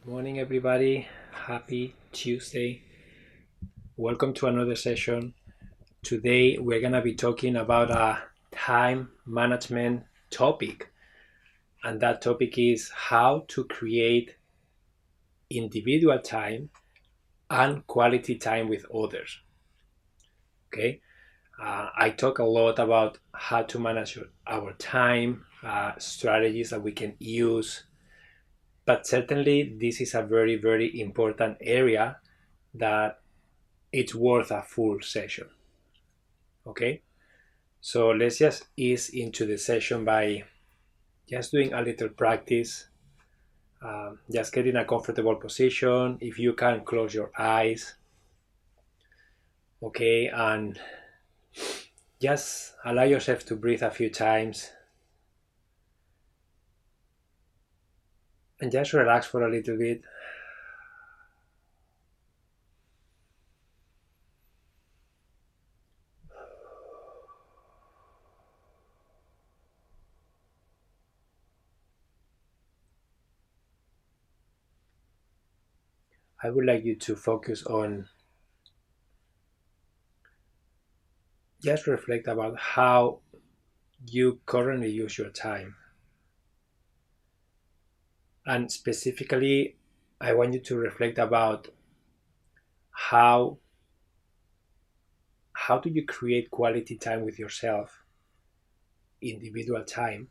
Morning, everybody. Happy Tuesday. Welcome to another session. Today, we're going to be talking about a time management topic, and that topic is how to create individual time and quality time with others. Okay, I talk a lot about how to manage our time, strategies that we can use, but certainly, this is a very, very important area that it's worth a full session. Okay, so let's just ease into the session by just doing a little practice. Just get in a comfortable position. If you can, close your eyes. Okay, and just allow yourself to breathe a few times and just relax for a little bit. I would like you to focus on just reflect about how you currently use your time. And specifically, I want you to reflect about how how do you create quality time with yourself, individual time,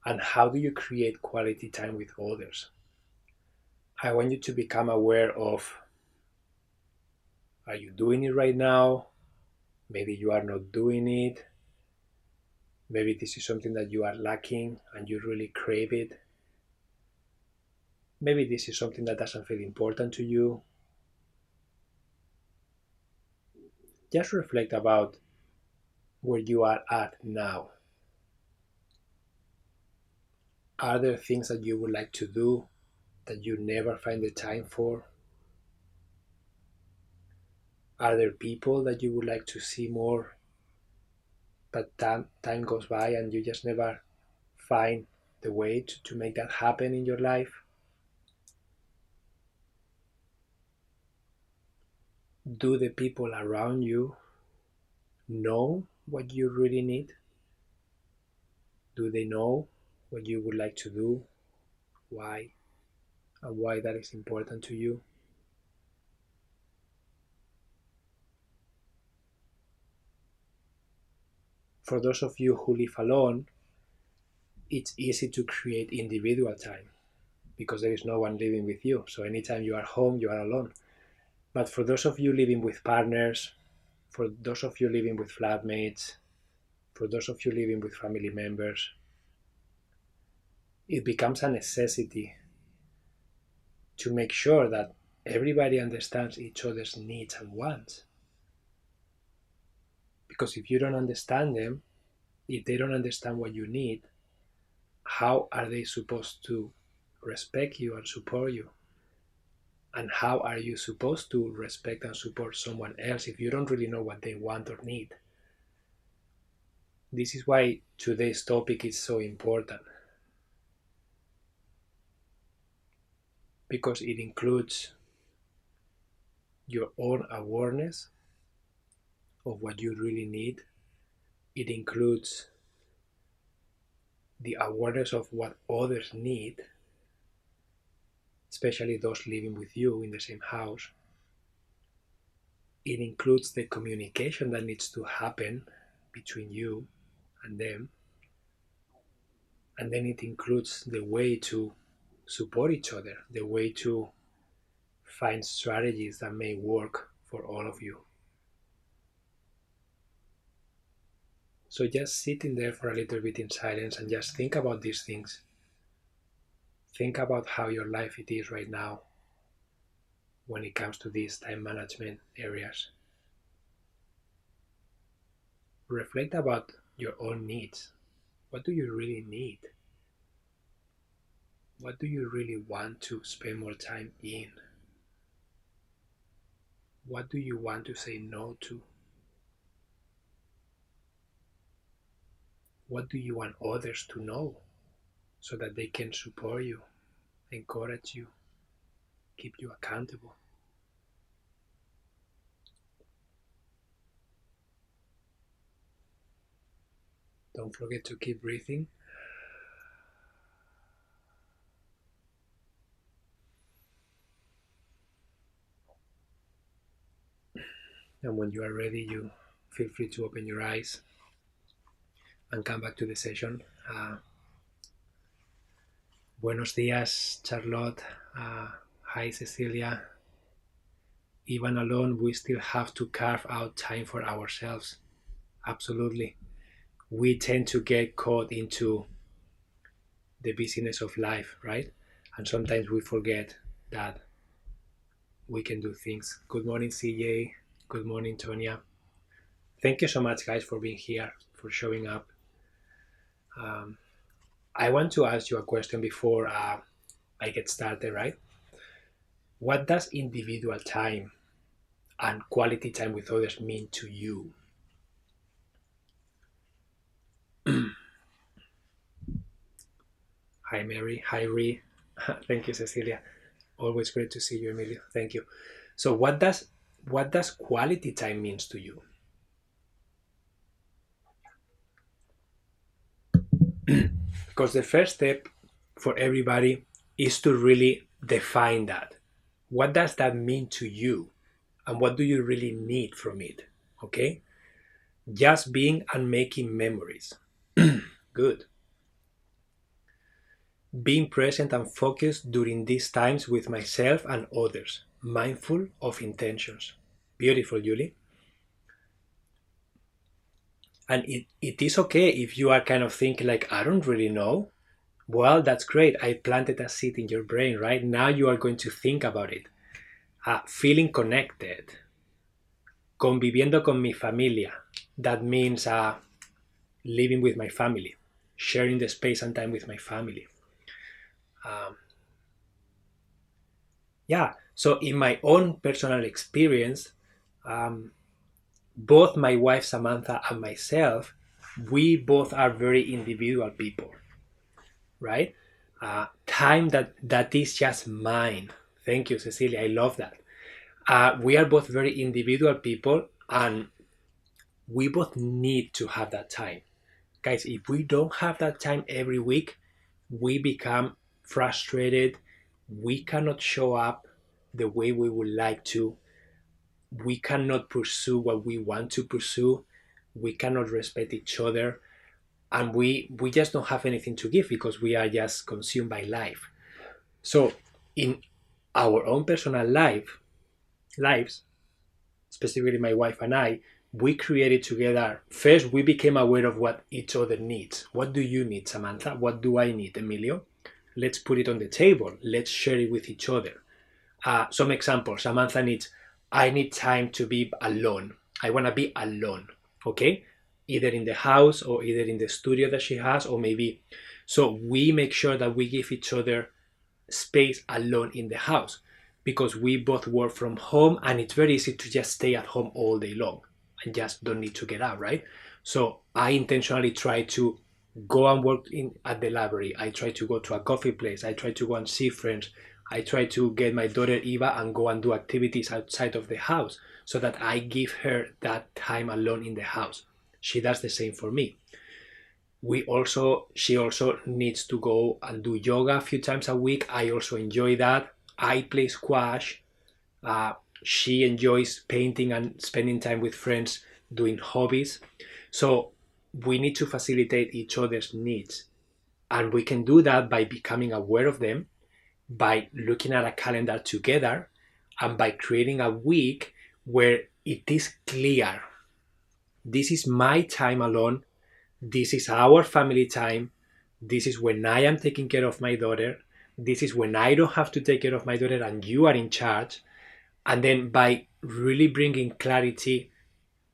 and how do you create quality time with others? I want you to become aware of, are you doing it right now? Maybe you are not doing it. Maybe this is something that you are lacking and you really crave it. Maybe this is something that doesn't feel important to you. Just reflect about where you are at now. Are there things that you would like to do that you never find the time for? Are there people that you would like to see more, but time goes by and you just never find the way to make that happen in your life? Do the people around you know what you really need? Do they know what you would like to do? Why? And why that is important to you? For those of you who live alone, it's easy to create individual time because there is no one living with you. So anytime you are home, you are alone. But for those of you living with partners, for those of you living with flatmates, for those of you living with family members, it becomes a necessity to make sure that everybody understands each other's needs and wants. Because if you don't understand them, if they don't understand what you need, how are they supposed to respect you and support you? And how are you supposed to respect and support someone else if you don't really know what they want or need? This is why today's topic is so important, because it includes your own awareness of what you really need. It includes the awareness of what others need, especially those living with you in the same house. It includes the communication that needs to happen between you and them. And then it includes the way to support each other, the way to find strategies that may work for all of you. So just sitting there for a little bit in silence and just think about these things. Think about how your life it is right now when it comes to these time management areas. Reflect about your own needs. What do you really need? What do you really want to spend more time in? What do you want to say no to? What do you want others to know so that they can support you, encourage you? keep you accountable. Don't forget to keep breathing. And when you are ready, you feel free to open your eyes and come back to the session. Buenos días, Charlotte. Hi, Cecilia. Even alone, we still have to carve out time for ourselves. Absolutely. We tend to get caught into the busyness of life, right? And sometimes we forget that we can do things. Good morning, CJ. Good morning, Tonya. Thank you so much, guys, for being here, for showing up. I want to ask you a question before I get started, right? What does individual time and quality time with others mean to you? Hi, Mary. Hi, Ree. Thank you, Cecilia. Always great to see you, Emilio. Thank you. So, what does quality time means to you? Because the first step for everybody is to really define that. What does that mean to you? And what do you really need from it? Okay? Just being and making memories. Good. Being present and focused during these times with myself and others. Mindful of intentions. Beautiful, Julie. And it is okay if you are kind of thinking like, I don't really know. Well, that's great. I planted a seed in your brain, right? Now you are going to think about it. Feeling connected. Conviviendo con mi familia. That means living with my family. Sharing the space and time with my family. Yeah, so in my own personal experience, both my wife Samantha and myself, we both are very individual people, right? Time that is just mine. Thank you, Cecilia. I love that. We are both very individual people, and we both need to have that time, guys. If we don't have that time every week, we become frustrated. We cannot show up the way we would like to. We cannot pursue what we want to pursue. We cannot respect each other, and we just don't have anything to give because we are just consumed by life. So in our own personal lives, specifically my wife and I, we created together. First, we became aware of what each other needs. What do you need, Samantha? What do I need, Emilio? Let's put it on the table. Let's share it with each other. Some examples. Samantha needs, I need time to be alone. I want to be alone. Okay? Either in the house or either in the studio that she has, or maybe. So we make sure that we give each other space alone in the house because we both work from home and it's very easy to just stay at home all day long and just don't need to get out, right? So I intentionally try to go and work at the library. I try to go to a coffee place. I try to go and see friends. I try to get my daughter Eva and go and do activities outside of the house so that I give her that time alone in the house. She does the same for me. She also needs to go and do yoga a few times a week. I also enjoy that. I play squash. She enjoys painting and spending time with friends doing hobbies. So we need to facilitate each other's needs. And we can do that by becoming aware of them, by looking at a calendar together, and by creating a week where it is clear. This is my time alone. This is our family time. This is when I am taking care of my daughter. This is when I don't have to take care of my daughter and you are in charge. And then by really bringing clarity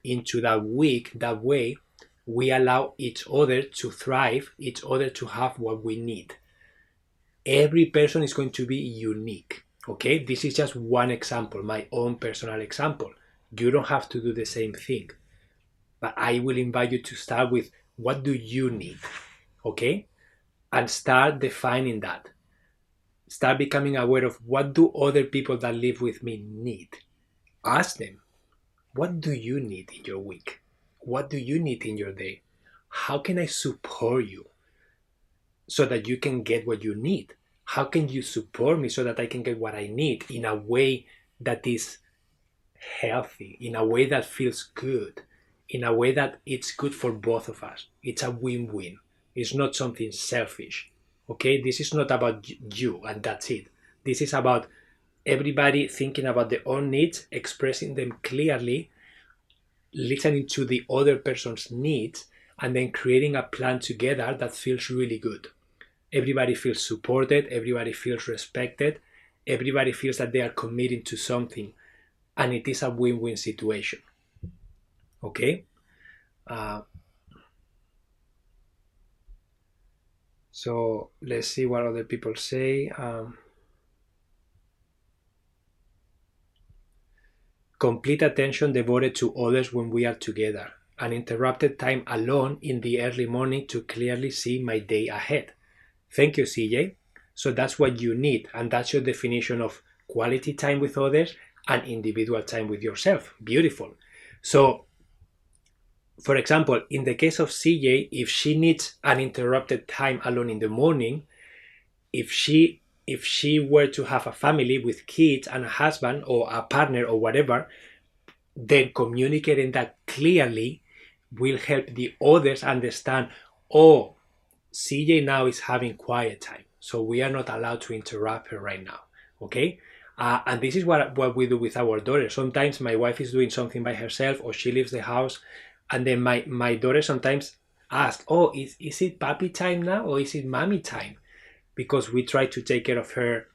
into that week, that way, we allow each other to thrive, each other to have what we need. Every person is going to be unique. Okay, this is just one example, my own personal example. You don't have to do the same thing. But I will invite you to start with what do you need? Okay? And start defining that. start becoming aware of what do other people that live with me need. Ask them, what do you need in your week? What do you need in your day? How can I support you so that you can get what you need? How can you support me so that I can get what I need in a way that is healthy, in a way that feels good, in a way that it's good for both of us? It's a win-win. It's not something selfish. Okay, this is not about you and that's it. This is about everybody thinking about their own needs, expressing them clearly, listening to the other person's needs, and then creating a plan together that feels really good. Everybody feels supported, everybody feels respected, everybody feels that they are committing to something, and it is a win-win situation. Okay? So let's see what other people say. Complete attention devoted to others when we are together. Uninterrupted time alone in the early morning to clearly see my day ahead. Thank you, CJ. So that's what you need, and that's your definition of quality time with others and individual time with yourself. Beautiful. So, for example, in the case of CJ, if she needs uninterrupted time alone in the morning, if she were to have a family with kids and a husband or a partner or whatever, then communicating that clearly will help the others understand, oh, CJ now is having quiet time, so we are not allowed to interrupt her right now. Okay? And this is what we do with our daughter. Sometimes my wife is doing something by herself or she leaves the house, and then my daughter sometimes asks, oh, is it papi time now or is it mommy time? Because we try to take care of her.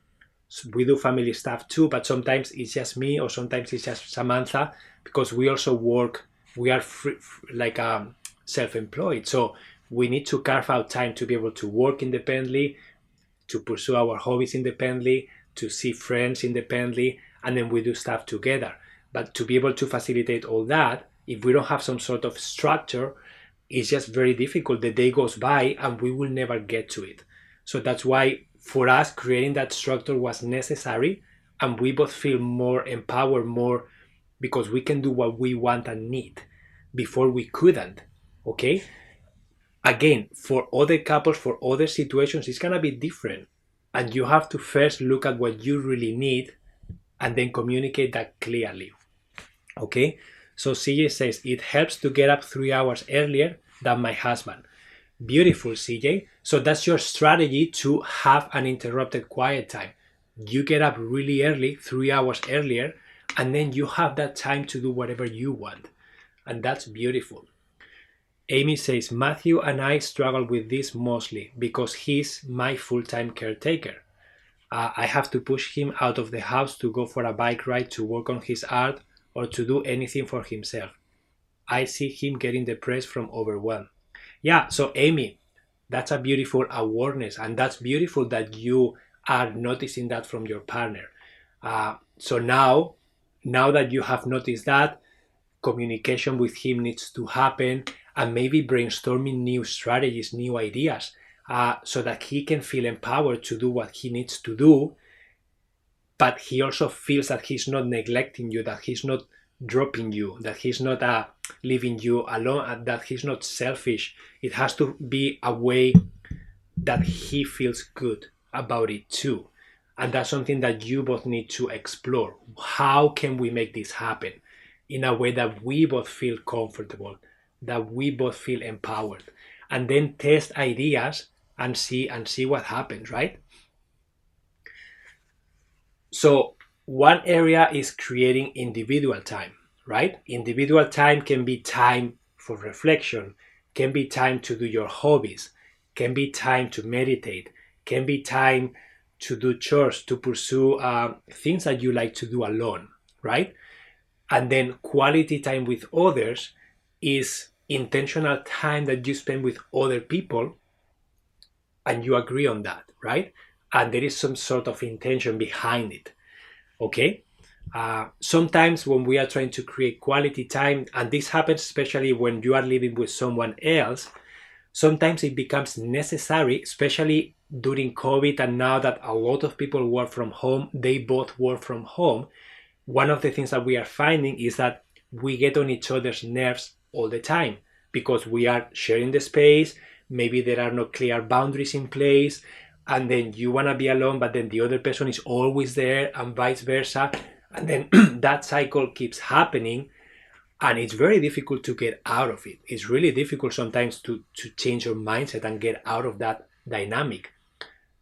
We do family stuff too, but sometimes it's just me or sometimes it's just Samantha, because we also work, we are self-employed. So we need to carve out time to be able to work independently, to pursue our hobbies independently, to see friends independently, and then we do stuff together. But to be able to facilitate all that, if we don't have some sort of structure, it's just very difficult. The day goes by and we will never get to it. So that's why for us, creating that structure was necessary, and we both feel more empowered, more because we can do what we want and need. Before we couldn't. Okay? Again, for other couples, for other situations, it's gonna be different. And you have to first look at what you really need and then communicate that clearly. Okay? So CJ says, it helps to get up 3 hours earlier than my husband. Beautiful, CJ. So that's your strategy to have an interrupted quiet time. You get up really early, 3 hours earlier, and then you have that time to do whatever you want. And that's beautiful. Amy says, Matthew and I struggle with this mostly because he's my full-time caretaker. I have to push him out of the house to go for a bike ride, to work on his art, or to do anything for himself. I see him getting depressed from overwhelm. Yeah, so Amy, that's a beautiful awareness, and that's beautiful that you are noticing that from your partner. So now that you have noticed that, communication with him needs to happen, and maybe brainstorming new strategies, new ideas, so that he can feel empowered to do what he needs to do, but he also feels that he's not neglecting you, that he's not dropping you, that he's not leaving you alone, that he's not selfish. It has to be a way that he feels good about it too. And that's something that you both need to explore. How can we make this happen in a way that we both feel comfortable, that we both feel empowered? And then test ideas and see what happens, right? So one area is creating individual time, right? Individual time can be time for reflection, can be time to do your hobbies, can be time to meditate, can be time to do chores, to pursue things that you like to do alone, right? And then quality time with others is intentional time that you spend with other people and you agree on that, right? And there is some sort of intention behind it, okay? Sometimes when we are trying to create quality time, and this happens especially when you are living with someone else, Sometimes it becomes necessary, especially during COVID, and now that a lot of people work from home, they both work from home. One of the things that we are finding is that we get on each other's nerves all the time because we are sharing the space. Maybe there are no clear boundaries in place, and then you want to be alone, but then the other person is always there, and vice versa. And then that cycle keeps happening, and it's very difficult to get out of it. It's really difficult sometimes to change your mindset and get out of that dynamic.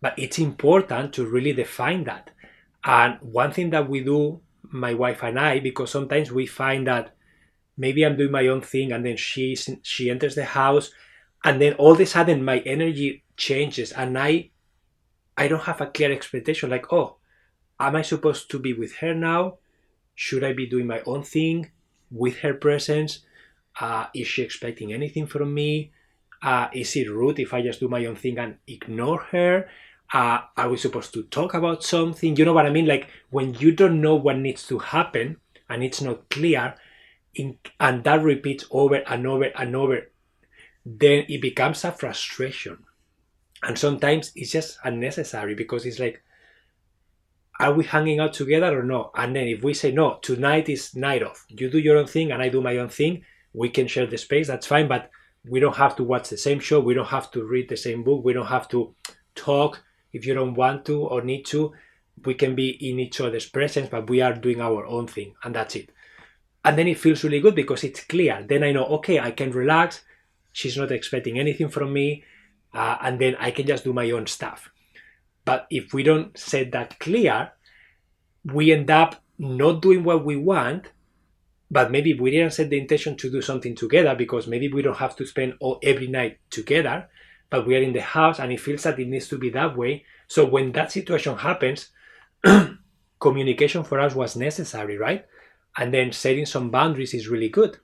But it's important to really define that. And one thing that we do, my wife and I, because sometimes we find that maybe I'm doing my own thing, and then she enters the house, and then all of a sudden my energy changes, and I don't have a clear expectation, like, oh, am I supposed to be with her now? Should I be doing my own thing with her presence? Is she expecting anything from me? Is it rude if I just do my own thing and ignore her? Are we supposed to talk about something? You know what I mean? Like when you don't know what needs to happen and it's not clear, and that repeats over and over and over, then it becomes a frustration. And sometimes it's just unnecessary because it's like, are we hanging out together or no? And then if we say no, tonight is night off. You do your own thing and I do my own thing. We can share the space, that's fine, but we don't have to watch the same show. We don't have to read the same book. We don't have to talk if you don't want to or need to. We can be in each other's presence, but we are doing our own thing, and that's it. And then it feels really good because it's clear. Then I know, okay, I can relax. She's not expecting anything from me. And then I can just do my own stuff. But if we don't set that clear, we end up not doing what we want, but maybe we didn't set the intention to do something together because maybe we don't have to spend every night together, but we are in the house and it feels that it needs to be that way. So when that situation happens, communication for us was necessary, right? And then setting some boundaries is really good.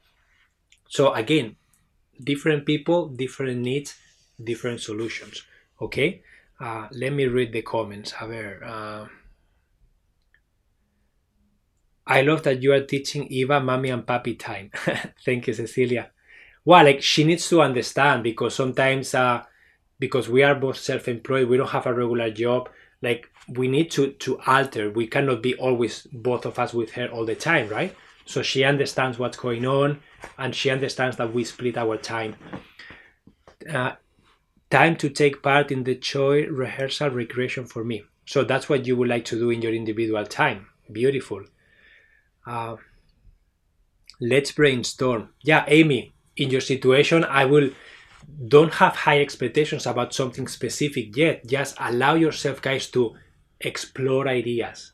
So again, different people, different needs, different solutions. Okay? Let me read the comments. A ver. I love that you are teaching Eva mommy and papi time. Thank you, Cecilia. Well, like she needs to understand because sometimes, because we are both self-employed, we don't have a regular job. Like we need to alter. We cannot be always both of us with her all the time, right? So she understands what's going on, and she understands that we split our time. Time to take part in the choir rehearsal recreation for me. So that's what you would like to do in your individual time. Beautiful. Let's brainstorm. Yeah, Amy, in your situation, don't have high expectations about something specific yet. Just allow yourself, guys, to explore ideas.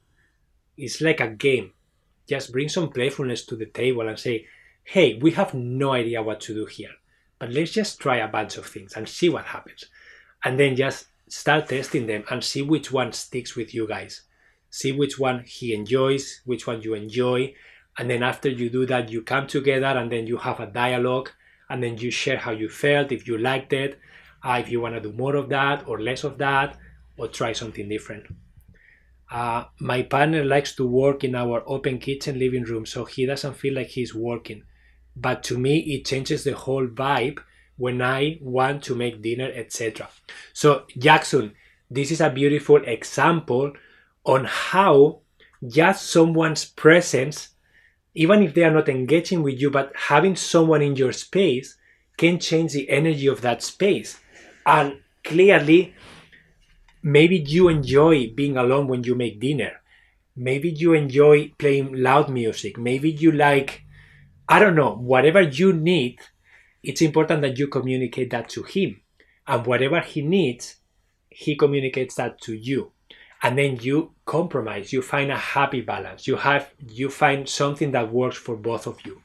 It's like a game. Just bring some playfulness to the table and say, hey, we have no idea what to do here, but let's just try a bunch of things and see what happens. And then just start testing them and see which one sticks with you guys. See which one he enjoys, which one you enjoy. And then after you do that, you come together and then you have a dialogue, and then you share how you felt, if you liked it, if you want to do more of that or less of that, or try something different. My partner likes to work in our open kitchen living room, so he doesn't feel like he's working. But to me, it changes the whole vibe when I want to make dinner, etc. So Jackson, this is a beautiful example on how just someone's presence, even if they are not engaging with you, but having someone in your space can change the energy of that space. And clearly, maybe you enjoy being alone when you make dinner. Maybe you enjoy playing loud music. Maybe you like, I don't know, whatever you need, it's important that you communicate that to him. And whatever he needs, he communicates that to you. And then you compromise, you find a happy balance. You find something that works for both of you.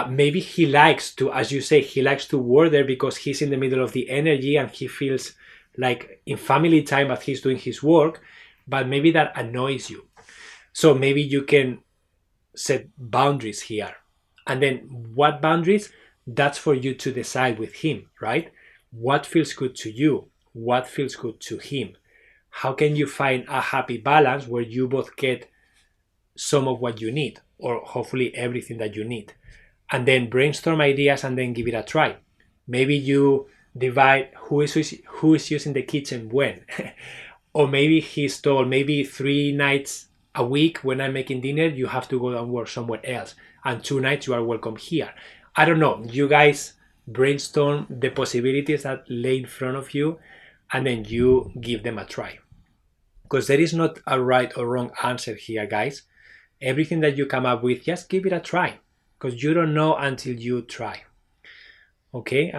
Maybe he likes to, as you say, he likes to work there because he's in the middle of the energy and he feels like in family time as he's doing his work, but maybe that annoys you. So maybe you can set boundaries here. And then what boundaries? That's for you to decide with him, right? What feels good to you? What feels good to him? How can you find a happy balance where you both get some of what you need, or hopefully everything that you need? And then brainstorm ideas and then give it a try. Maybe you divide who is using the kitchen when. Or maybe he's told, maybe 3 nights a week when I'm making dinner, you have to go and work somewhere else, and 2 nights you are welcome here. I don't know. You guys brainstorm the possibilities that lay in front of you, and then you give them a try. Because there is not a right or wrong answer here, guys. Everything that you come up with, just give it a try, because you don't know until you try. Okay.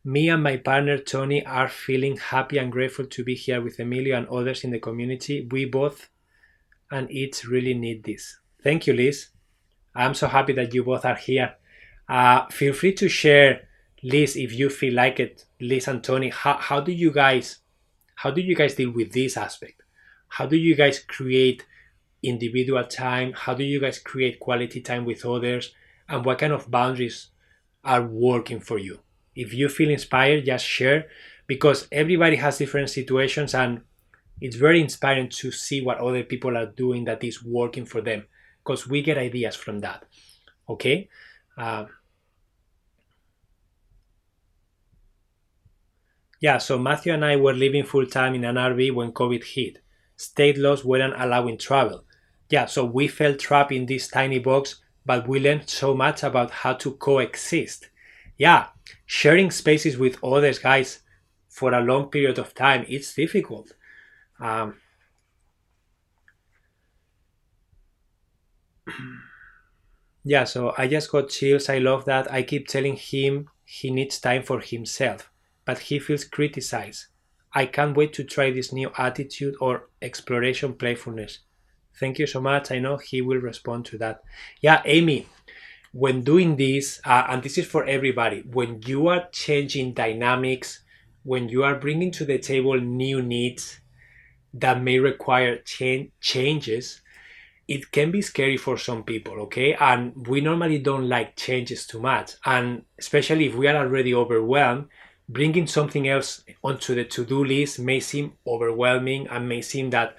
Me and my partner Tony are feeling happy and grateful to be here with Emilio and others in the community. We both and it really need this. Thank you, Liz. I'm so happy that you both are here. Feel free to share, Liz, if you feel like it. Liz and Tony, how do you guys deal with this aspect? How do you guys create individual time? How do you guys create quality time with others? And what kind of boundaries are working for you? If you feel inspired, just share, because everybody has different situations, and it's very inspiring to see what other people are doing that is working for them, because we get ideas from that. Okay. Yeah, so Matthew and I were living full time in an RV when COVID hit. State laws weren't allowing travel. Yeah, so we felt trapped in this tiny box, but we learned so much about how to coexist. Yeah, sharing spaces with others, guys, for a long period of time, it's difficult. Um, yeah, so I just got chills. I love that. I keep telling him he needs time for himself, but he feels criticized. I can't wait to try this new attitude or exploration playfulness. Thank you so much. I know he will respond to that. Yeah, Amy, when doing this, and this is for everybody, when you are changing dynamics, when you are bringing to the table new needs that may require changes, it can be scary for some people, okay? And we normally don't like changes too much. And especially if we are already overwhelmed, bringing something else onto the to-do list may seem overwhelming and may seem that,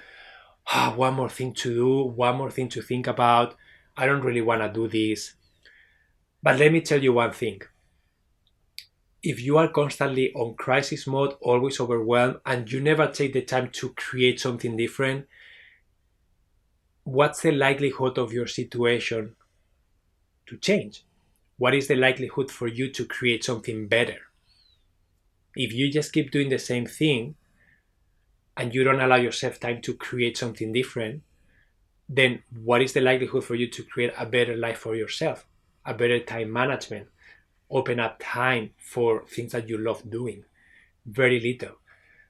one more thing to do, one more thing to think about. I don't really want to do this. But let me tell you one thing. If you are constantly on crisis mode, always overwhelmed, and you never take the time to create something different, what's the likelihood of your situation to change? What is the likelihood for you to create something better? If you just keep doing the same thing and you don't allow yourself time to create something different, then what is the likelihood for you to create a better life for yourself, a better time management, open up time for things that you love doing? Very little.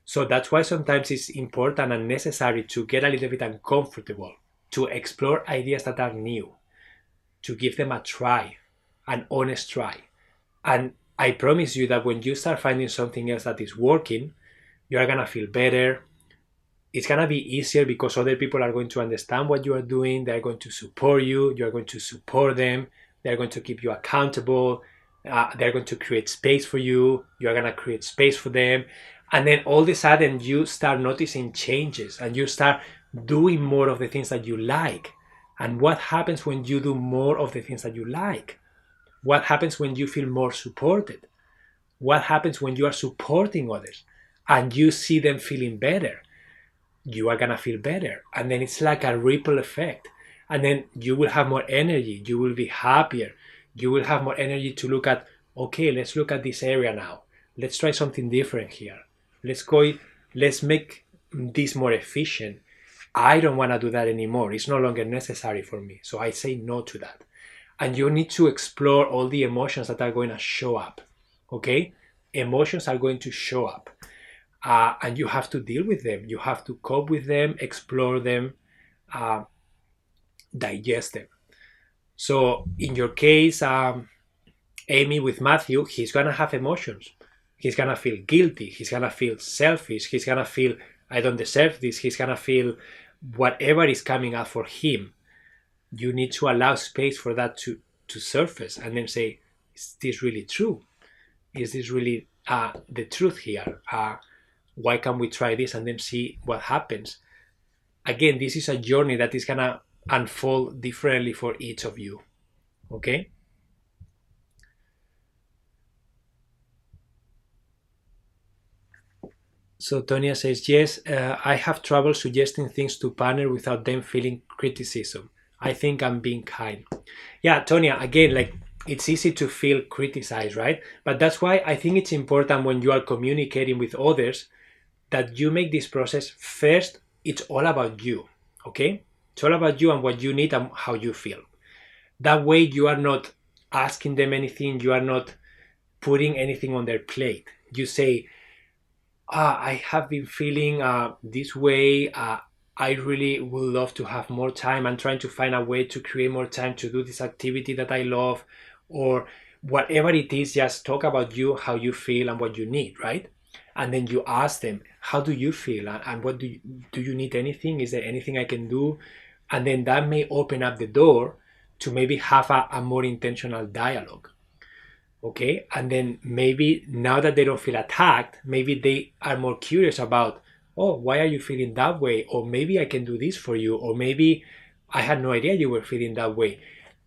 So that's why sometimes it's important and necessary to get a little bit uncomfortable, to explore ideas that are new, to give them a try, an honest try. And I promise you that when you start finding something else that is working, you are going to feel better. It's going to be easier because other people are going to understand what you are doing. They're going to support you. You're going to support them. They're going to keep you accountable. They're going to create space for you. You're going to create space for them. And then all of a sudden you start noticing changes and you start doing more of the things that you like. And what happens when you do more of the things that you like? What happens when you feel more supported? What happens when you are supporting others and you see them feeling better? You are going to feel better. And then it's like a ripple effect. And then you will have more energy. You will be happier. You will have more energy to look at, okay, let's look at this area now. Let's try something different here. Let's make this more efficient. I don't want to do that anymore. It's no longer necessary for me. So I say no to that. And you need to explore all the emotions that are going to show up. Okay? Emotions are going to show up. And you have to deal with them. You have to cope with them, explore them, digest them. So in your case, Amy, with Matthew, he's going to have emotions. He's going to feel guilty. He's going to feel selfish. He's going to feel, I don't deserve this. He's going to feel whatever is coming up for him. You need to allow space for that to surface and then say, is this really true? Is this really the truth here? Why can't we try this and then see what happens? Again, this is a journey that is going to unfold differently for each of you. Okay? So Tonya says, yes, I have trouble suggesting things to partner without them feeling criticism. I think I'm being kind. Yeah, Tonya, again, like it's easy to feel criticized, right? But that's why I think it's important when you are communicating with others that you make this process first. It's all about you, okay? It's all about you and what you need and how you feel. That way, you are not asking them anything, you are not putting anything on their plate. You say, I have been feeling this way. I really would love to have more time. I'm trying to find a way to create more time to do this activity that I love, or whatever it is. Just talk about you, how you feel, and what you need, right? And then you ask them, how do you feel, and what do you need anything? Is there anything I can do? And then that may open up the door to maybe have a more intentional dialogue. Okay, and then maybe now that they don't feel attacked, maybe they are more curious about, oh, why are you feeling that way? Or maybe I can do this for you, or maybe I had no idea you were feeling that way.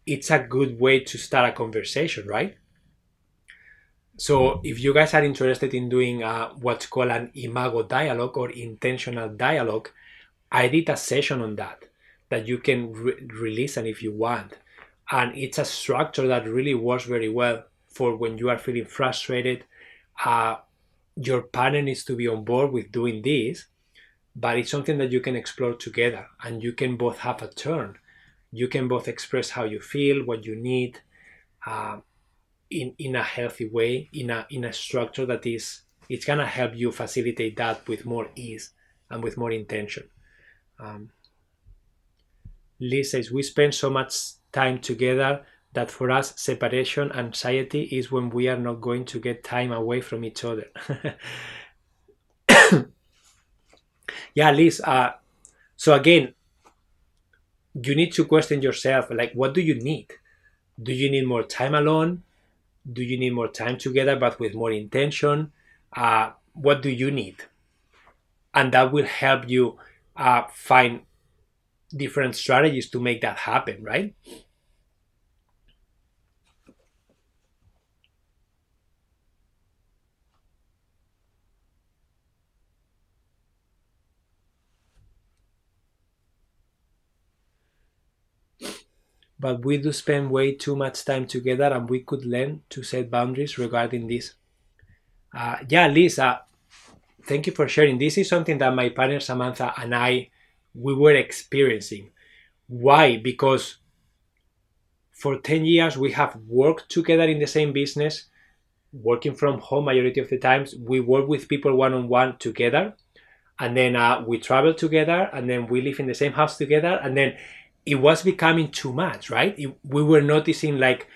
It's a good way to start a conversation, right? So if you guys are interested in doing what's called an imago dialogue or intentional dialogue, I did a session on that you can re-listen if you want. And it's a structure that really works very well for when you are feeling frustrated. Your partner needs to be on board with doing this, but it's something that you can explore together, and you can both have a turn. You can both express how you feel, what you need, in a healthy way, in a structure that is, it's gonna help you facilitate that with more ease and with more intention. Um, Liz says, we spend so much time together that for us, separation anxiety is when we are not going to get time away from each other. Yeah, Liz. So again, you need to question yourself, like, what do you need? Do you need more time alone? Do you need more time together but with more intention? What do you need? And that will help you find different strategies to make that happen, right? But we do spend way too much time together, and we could learn to set boundaries regarding this. Yeah, Liz, thank you for sharing. This is something that my partner Samantha and I, we were experiencing. Why? Because for 10 years we have worked together in the same business, working from home majority of the times. We work with people one-on-one together, and then we travel together, and then we live in the same house together, and then it was becoming too much, right? We were noticing like,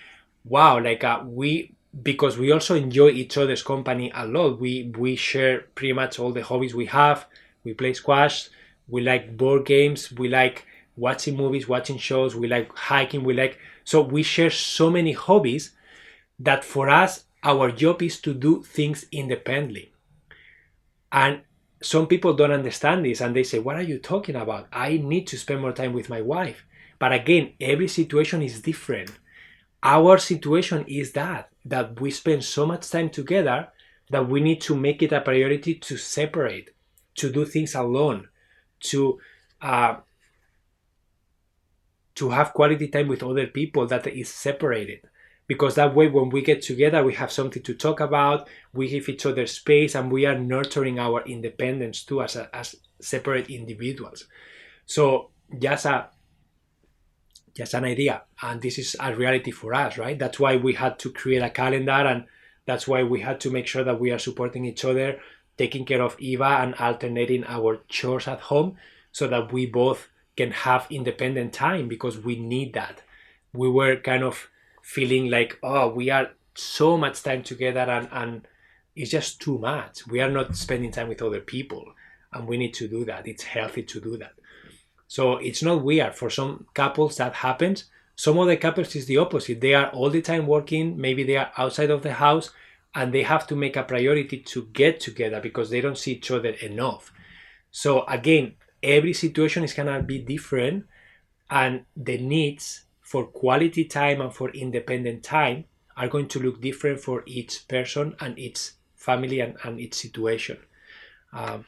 wow, like we, because we also enjoy each other's company a lot. We share pretty much all the hobbies we have. We play squash. We like board games. We like watching movies, watching shows. We like hiking. So we share so many hobbies that for us, our job is to do things independently. And some people don't understand this, and they say, what are you talking about? I need to spend more time with my wife. But again, every situation is different. Our situation is that we spend so much time together that we need to make it a priority to separate, to do things alone, to uh, to have quality time with other people that is separated. Because that way, when we get together, we have something to talk about, we give each other space, and we are nurturing our independence too as separate individuals. So just an idea, and this is a reality for us, right? That's why we had to create a calendar, and that's why we had to make sure that we are supporting each other, taking care of Eva and alternating our chores at home, so that we both can have independent time, because we need that. We were kind of feeling like, oh, we are so much time together, and it's just too much. We are not spending time with other people, and we need to do that. It's healthy to do that. So it's not weird. For some couples that happens. Some other couples is the opposite. They are all the time working. Maybe they are outside of the house, and they have to make a priority to get together because they don't see each other enough. So again, every situation is gonna be different, and the needs for quality time and for independent time are going to look different for each person and each family and each situation. Um,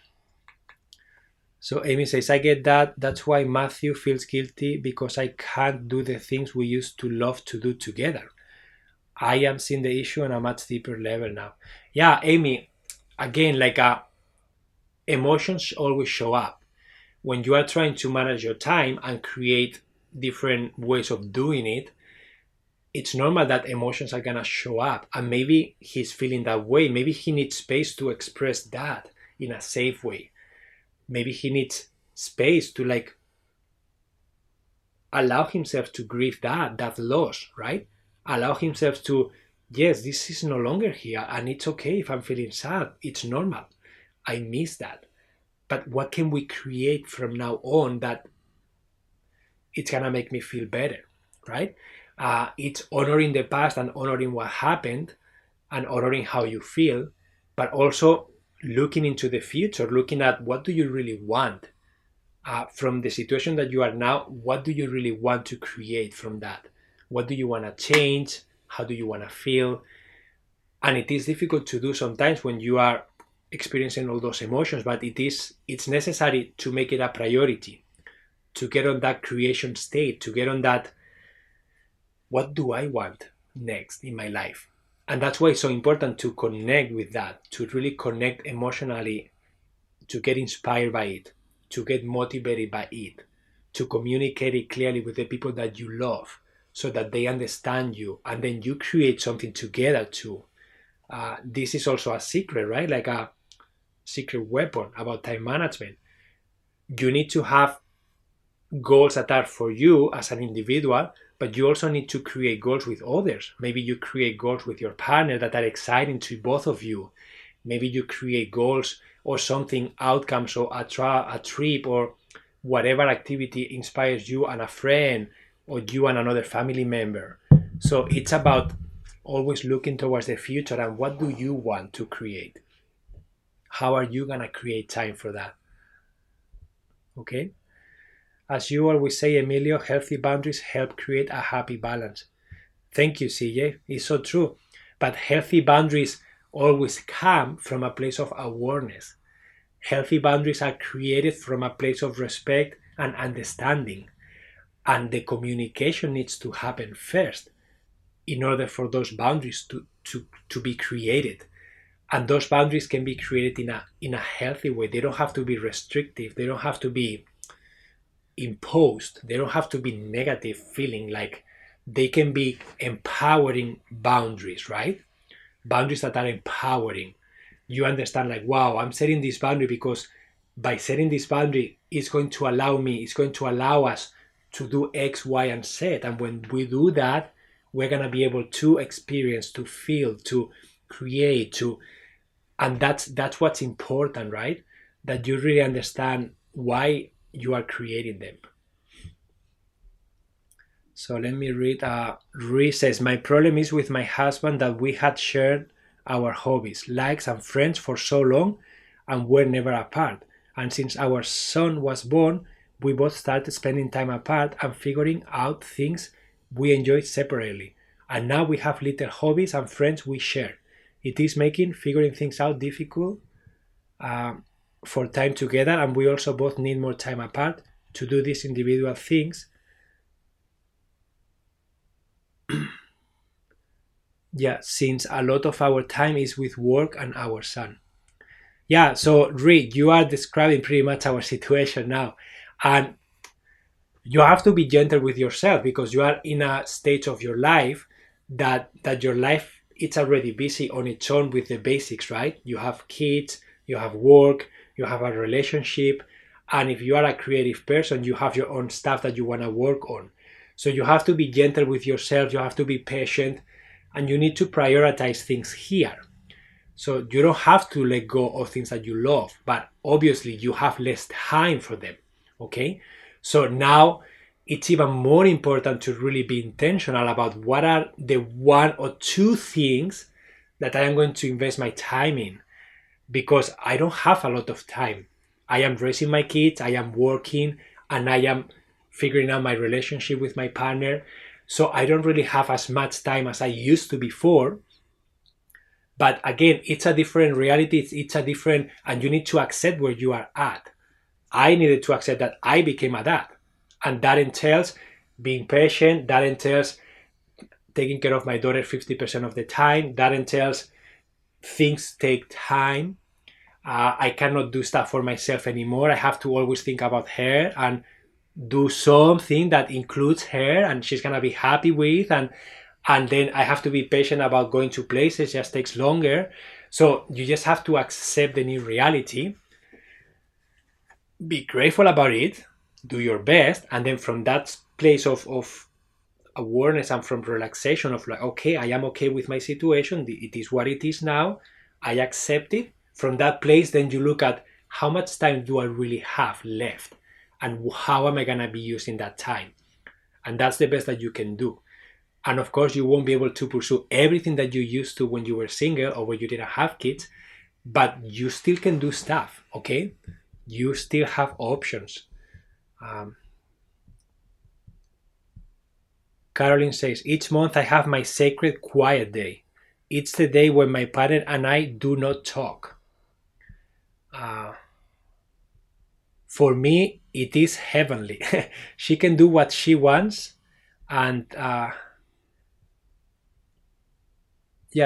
so Amy says, I get that. That's why Matthew feels guilty because I can't do the things we used to love to do together. I am seeing the issue on a much deeper level now. Yeah, Amy, again, emotions always show up. When you are trying to manage your time and create different ways of doing it, it's normal that emotions are gonna show up. And maybe he's feeling that way. Maybe he needs space to express that in a safe way. Maybe he needs space to allow himself to grieve that loss, right? Allow himself to, yes, this is no longer here, and it's okay if I'm feeling sad. It's normal. I miss that. But what can we create from now on that it's gonna make me feel better, right? It's honoring the past and honoring what happened and honoring how you feel, but also looking into the future, looking at what do you really want from the situation that you are now. What do you really want to create from that? What do you want to change? How do you want to feel? And it is difficult to do sometimes when you are experiencing all those emotions, but it's necessary to make it a priority, to get on that creation state, to get on that, what do I want next in my life? And that's why it's so important to connect with that, to really connect emotionally, to get inspired by it, to get motivated by it, to communicate it clearly with the people that you love so that they understand you, and then you create something together too. This is also a secret, right? Like a secret weapon about time management. You need to have goals that are for you as an individual, but you also need to create goals with others. Maybe you create goals with your partner that are exciting to both of you. Maybe you create goals or something, outcomes, or a trip, or whatever activity inspires you and a friend, or you and another family member. So it's about always looking towards the future and what do you want to create? How are you going to create time for that? Okay? As you always say, Emilio, healthy boundaries help create a happy balance. Thank you, CJ. It's so true. But healthy boundaries always come from a place of awareness. Healthy boundaries are created from a place of respect and understanding. And the communication needs to happen first in order for those boundaries to be created. And those boundaries can be created in a healthy way. They don't have to be restrictive. They don't have to be imposed. They don't have to be negative feeling. Like, they can be empowering boundaries, right? Boundaries that are empowering. You understand, like, wow, I'm setting this boundary because by setting this boundary, it's going to allow us to do X, Y, and Z. And when we do that, we're going to be able to experience, to feel, to create, and that's what's important, right? That you really understand why you are creating them. So let me read. Ree says, my problem is with my husband that we had shared our hobbies, likes, and friends for so long and were never apart. And since our son was born, we both started spending time apart and figuring out things we enjoyed separately. And now we have little hobbies and friends we share. It is making figuring things out difficult for time together, and we also both need more time apart to do these individual things. Yeah, since a lot of our time is with work and our son. Yeah, so Rick, you are describing pretty much our situation now. And you have to be gentle with yourself because you are in a stage of your life that your life, it's already busy on its own with the basics, right? You have kids, you have work, you have a relationship, and if you are a creative person, you have your own stuff that you want to work on. So you have to be gentle with yourself, you have to be patient, and you need to prioritize things here. So you don't have to let go of things that you love, but obviously you have less time for them, okay? So now it's even more important to really be intentional about what are the one or two things that I am going to invest my time in, because I don't have a lot of time. I am raising my kids, I am working, and I am figuring out my relationship with my partner. So I don't really have as much time as I used to before. But again, it's a different reality. It's a different, and you need to accept where you are at. I needed to accept that I became a dad. And that entails being patient. That entails taking care of my daughter 50% of the time. That entails things take time. I cannot do stuff for myself anymore. I have to always think about her and do something that includes her and she's gonna be happy with, and then I have to be patient about going to places. It just takes longer. So you just have to accept the new reality, be grateful about it, do your best, and then from that place of awareness and from relaxation of like, okay, I am okay with my situation, it is what it is now, I accept it. From that place, then you look at how much time do I really have left and how am I gonna be using that time, and that's the best that you can do. And of course you won't be able to pursue everything that you used to when you were single or when you didn't have kids, but you still can do stuff. Okay, you still have options. Caroline says, each month I have my sacred quiet day. It's the day when my partner and I do not talk. For me, it is heavenly. She can do what she wants, and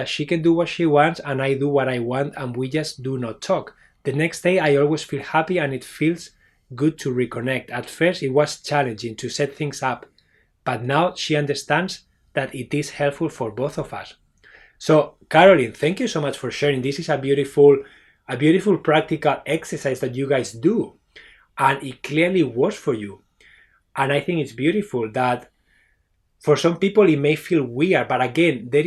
she can do what she wants, and I do what I want, and we just do not talk. The next day, I always feel happy, and it feels good to reconnect. At first, it was challenging to set things up, but now she understands that it is helpful for both of us. So, Caroline, thank you so much for sharing. This is a beautiful practical exercise that you guys do, and it clearly works for you. And I think it's beautiful that for some people it may feel weird, but again, there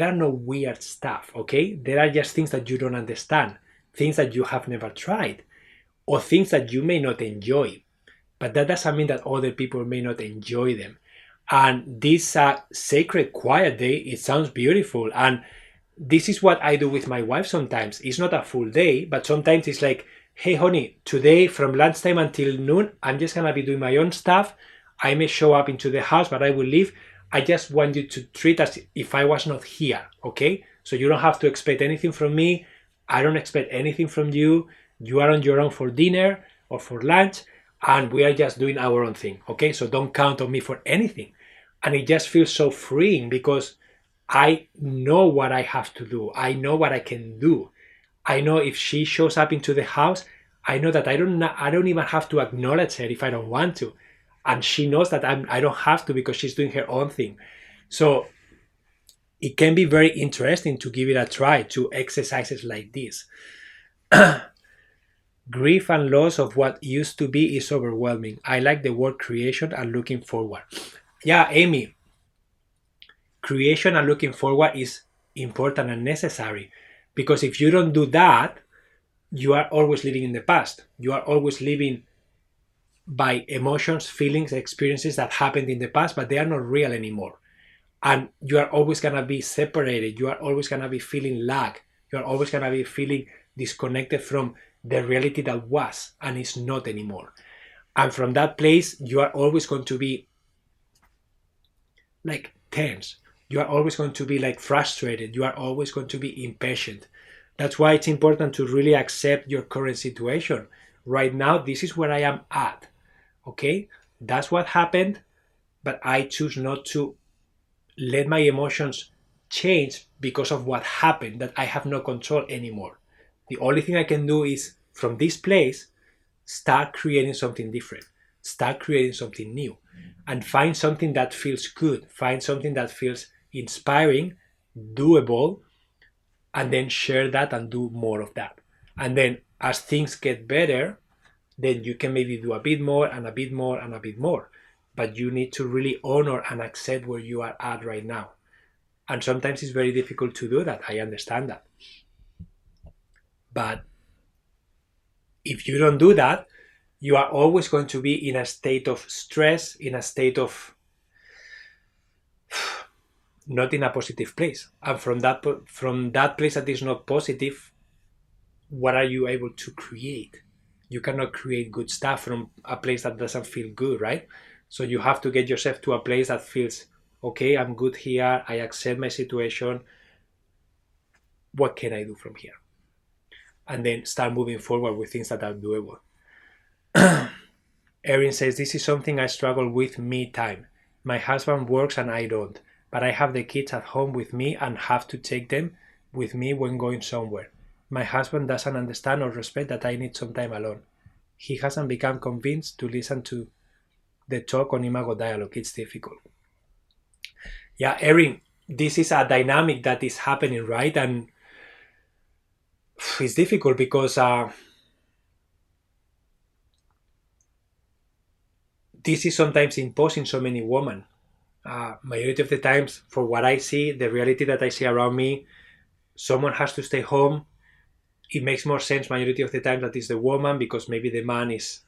are no weird stuff, okay? There are just things that you don't understand, things that you have never tried, or things that you may not enjoy. But that doesn't mean that other people may not enjoy them. And this sacred quiet day, it sounds beautiful. And this is what I do with my wife sometimes. It's not a full day, but sometimes it's like, hey, honey, today from lunchtime until noon, I'm just going to be doing my own stuff. I may show up into the house, but I will leave. I just want you to treat as if I was not here, okay? So you don't have to expect anything from me. I don't expect anything from you. You are on your own for dinner or for lunch, and we are just doing our own thing, okay? So don't count on me for anything. And it just feels so freeing because I know what I have to do. I know what I can do. I know if she shows up into the house, I know that I don't even have to acknowledge her if I don't want to. And she knows that I don't have to because she's doing her own thing. So it can be very interesting to give it a try, to exercises like this. Grief and loss of what used to be is overwhelming. I like the word creation and looking forward. Yeah, Amy, creation and looking forward is important and necessary, because if you don't do that, you are always living in the past. You are always living by emotions, feelings, experiences that happened in the past, but they are not real anymore. And you are always going to be separated. You are always going to be feeling lack. You are always going to be feeling disconnected from the reality that was and is not anymore. And from that place, you are always going to be like tense. You are always going to be like frustrated. You are always going to be impatient. That's why it's important to really accept your current situation. Right now, this is where I am at. Okay? That's what happened, but I choose not to let my emotions change because of what happened that I have no control anymore. The only thing I can do is, from this place, start creating something different. Start creating something new. And find something that feels good. Find something that feels inspiring, doable, and then share that and do more of that. And then as things get better, then you can maybe do a bit more and a bit more and a bit more. But you need to really honor and accept where you are at right now. And sometimes it's very difficult to do that. I understand that. But if you don't do that, you are always going to be in a state of stress, in a state of not in a positive place. And from that place that is not positive, what are you able to create? You cannot create good stuff from a place that doesn't feel good, right? So you have to get yourself to a place that feels, okay, I'm good here, I accept my situation, what can I do from here? And then start moving forward with things that are doable. Erin says, this is something I struggle with, me time. My husband works and I don't, but I have the kids at home with me and have to take them with me when going somewhere. My husband doesn't understand or respect that I need some time alone. He hasn't become convinced to listen to the talk on Imago dialogue. It's difficult. Yeah, Erin, this is a dynamic that is happening, right? And it's difficult because this is sometimes imposing so many women. Majority of the times, for what I see, the reality that I see around me, someone has to stay home. It makes more sense majority of the time that it's the woman, because maybe the man is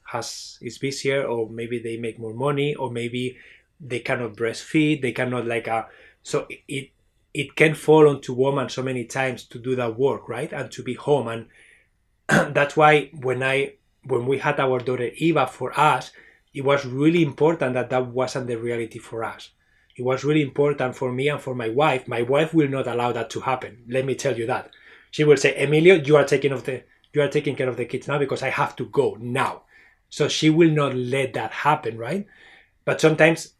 busier, or maybe they make more money, or maybe they cannot breastfeed, they cannot so it can fall onto woman so many times to do that work, right? And to be home. And that's why when we had our daughter Eva, for us, it was really important that wasn't the reality for us. It was really important for me and for my wife. My wife will not allow that to happen. Let me tell you that. She will say, Emilio, you are taking care of the kids now because I have to go now. So she will not let that happen, right? But sometimes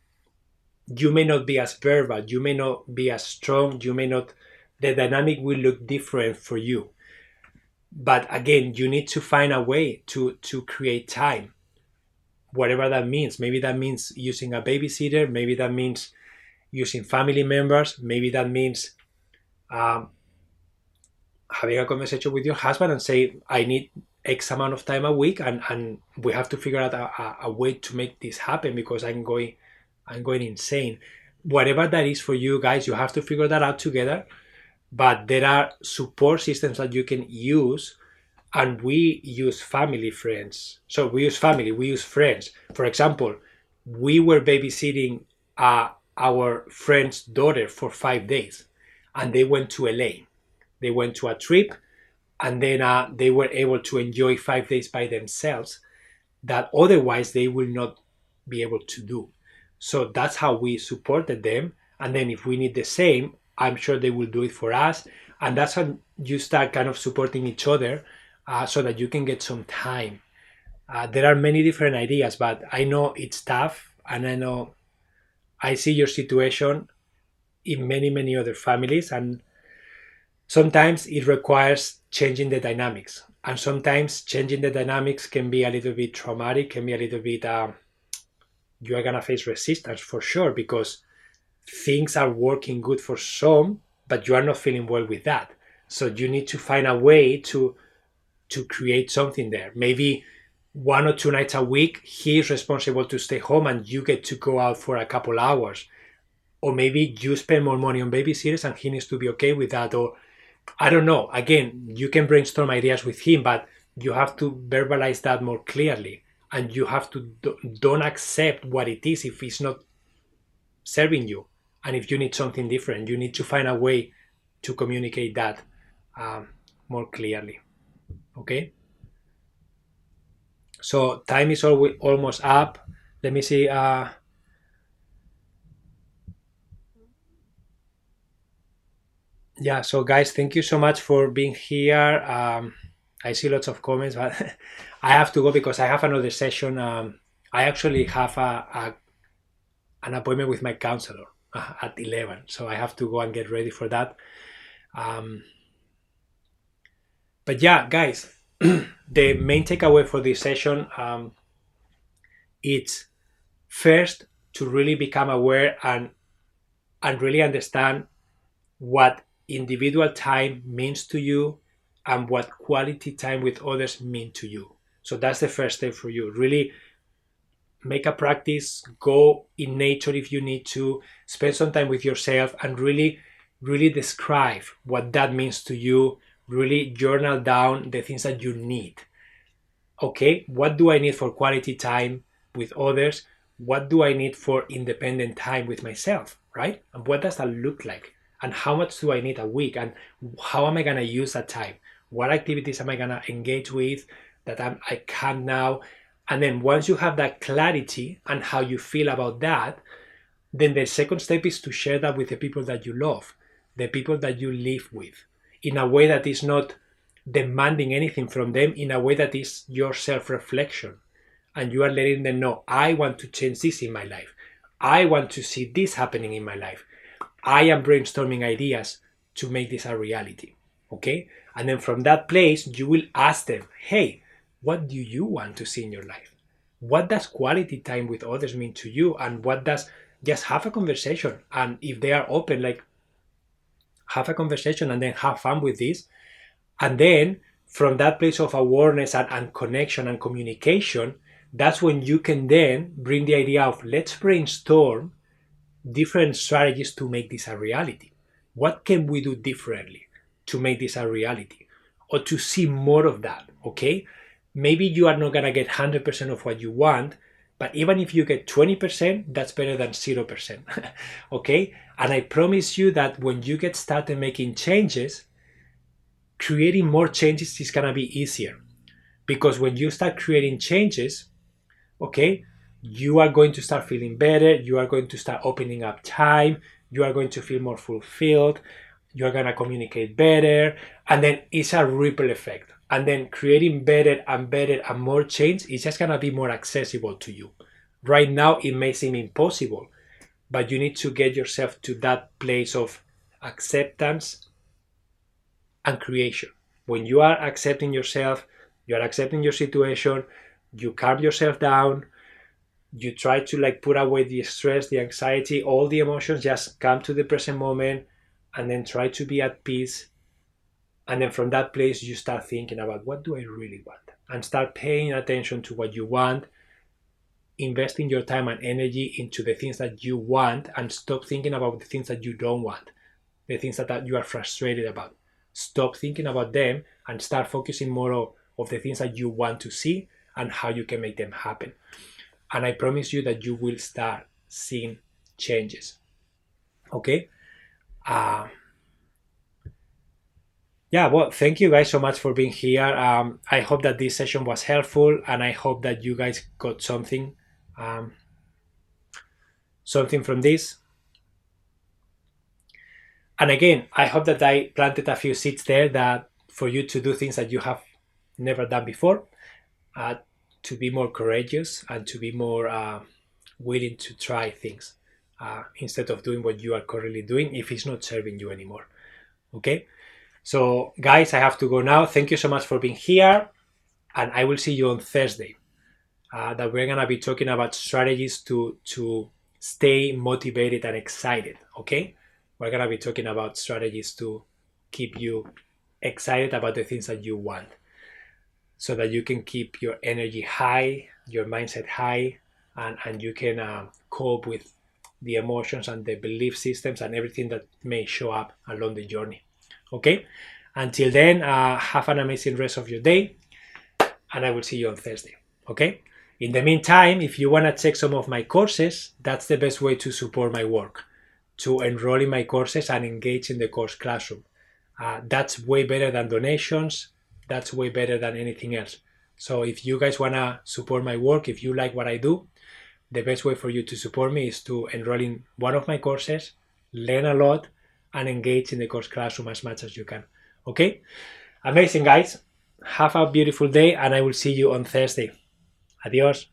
you may not be as verbal, you may not be as strong, the dynamic will look different for you. But again, you need to find a way to create time, whatever that means. Maybe that means using a babysitter, maybe that means using family members, maybe that means having a conversation with your husband and say, I need X amount of time a week, and we have to figure out a way to make this happen because I'm going insane. Whatever that is for you guys, you have to figure that out together. But there are support systems that you can use, and we use family, friends. So we use family, we use friends. For example, we were babysitting our friend's daughter for 5 days, and they went to LA. They went to a trip, and then they were able to enjoy 5 days by themselves that otherwise they will not be able to do. So that's how we supported them. And then if we need the same, I'm sure they will do it for us. And that's how you start kind of supporting each other so that you can get some time. There are many different ideas, but I know it's tough. And I know I see your situation in many, many other families. And sometimes it requires changing the dynamics. And sometimes changing the dynamics can be a little bit traumatic, can be a little bit, you are going to face resistance for sure, because things are working good for some, but you are not feeling well with that. So you need to find a way to create something there. Maybe 1 or 2 nights a week, he is responsible to stay home and you get to go out for a couple hours. Or maybe you spend more money on babysitters and he needs to be okay with that. Or I don't know. Again, you can brainstorm ideas with him, but you have to verbalize that more clearly. And you have to don't accept what it is if it's not serving you. And if you need something different, you need to find a way to communicate that more clearly. Okay? So time is almost up. Let me see. Yeah, so guys, thank you so much for being here. I see lots of comments, but I have to go because I have another session. I actually have an appointment with my counselor at 11, so I have to go and get ready for that. But yeah, guys, the main takeaway for this session, it's first to really become aware and really understand what individual time means to you and what quality time with others mean to you. So that's the first step for you. Really make a practice, go in nature if you need to, spend some time with yourself and really describe what that means to you. Really journal down the things that you need. Okay, what do I need for quality time with others? What do I need for independent time with myself, right? And what does that look like? And how much do I need a week? And how am I going to use that time? What activities am I going to engage with that I can now? And then once you have that clarity and how you feel about that, then the second step is to share that with the people that you love, the people that you live with. in a way that is not demanding anything from them, in a way that is your self-reflection. And you are letting them know, I want to change this in my life. I want to see this happening in my life. I am brainstorming ideas to make this a reality. Okay? And then from that place, you will ask them, hey, what do you want to see in your life? What does quality time with others mean to you? And what does just have a conversation? And if they are open, like, have a conversation and then have fun with this. And then from that place of awareness and connection and communication, that's when you can then bring the idea of, let's brainstorm different strategies to make this a reality. What can we do differently to make this a reality, or to see more of that? Okay, maybe you are not gonna get 100% of what you want, but even if you get 20%, that's better than 0%. Okay, and I promise you that when you get started making changes, creating more changes is gonna be easier, because when you start creating changes, okay, you are going to start feeling better, you are going to start opening up time, you are going to feel more fulfilled, you are going to communicate better, and then it's a ripple effect. And then creating better and more change is just going to be more accessible to you. Right now, it may seem impossible, but you need to get yourself to that place of acceptance and creation. When you are accepting yourself, you are accepting your situation, you calm yourself down, you try to like put away the stress, the anxiety, all the emotions, just come to the present moment and then try to be at peace. And then from that place, you start thinking about, what do I really want? And start paying attention to what you want, investing your time and energy into the things that you want, and stop thinking about the things that you don't want, the things that you are frustrated about. Stop thinking about them and start focusing more of the things that you want to see and how you can make them happen. And I promise you that you will start seeing changes. Okay? Yeah, well, thank you guys so much for being here. I hope that this session was helpful, and I hope that you guys got something from this. And again, I hope that I planted a few seeds there that for you to do things that you have never done before, to be more courageous and to be more willing to try things instead of doing what you are currently doing if it's not serving you anymore. Okay? So guys, I have to go now. Thank you so much for being here, and I will see you on Thursday. That we're gonna be talking about strategies to stay motivated and excited. Okay, we're gonna be talking about strategies to keep you excited about the things that you want, so that you can keep your energy high, your mindset high, and you can cope with the emotions and the belief systems and everything that may show up along the journey. Okay, until then, have an amazing rest of your day, and I will see you on Thursday. Okay, in the meantime, if you want to check some of my courses, that's the best way to support my work, to enroll in my courses and engage in the course classroom. That's way better than donations. That's way better than anything else. So if you guys want to support my work, if you like what I do, the best way for you to support me is to enroll in one of my courses, learn a lot, and engage in the course classroom as much as you can. Okay? Amazing, guys. Have a beautiful day, and I will see you on Thursday. Adios.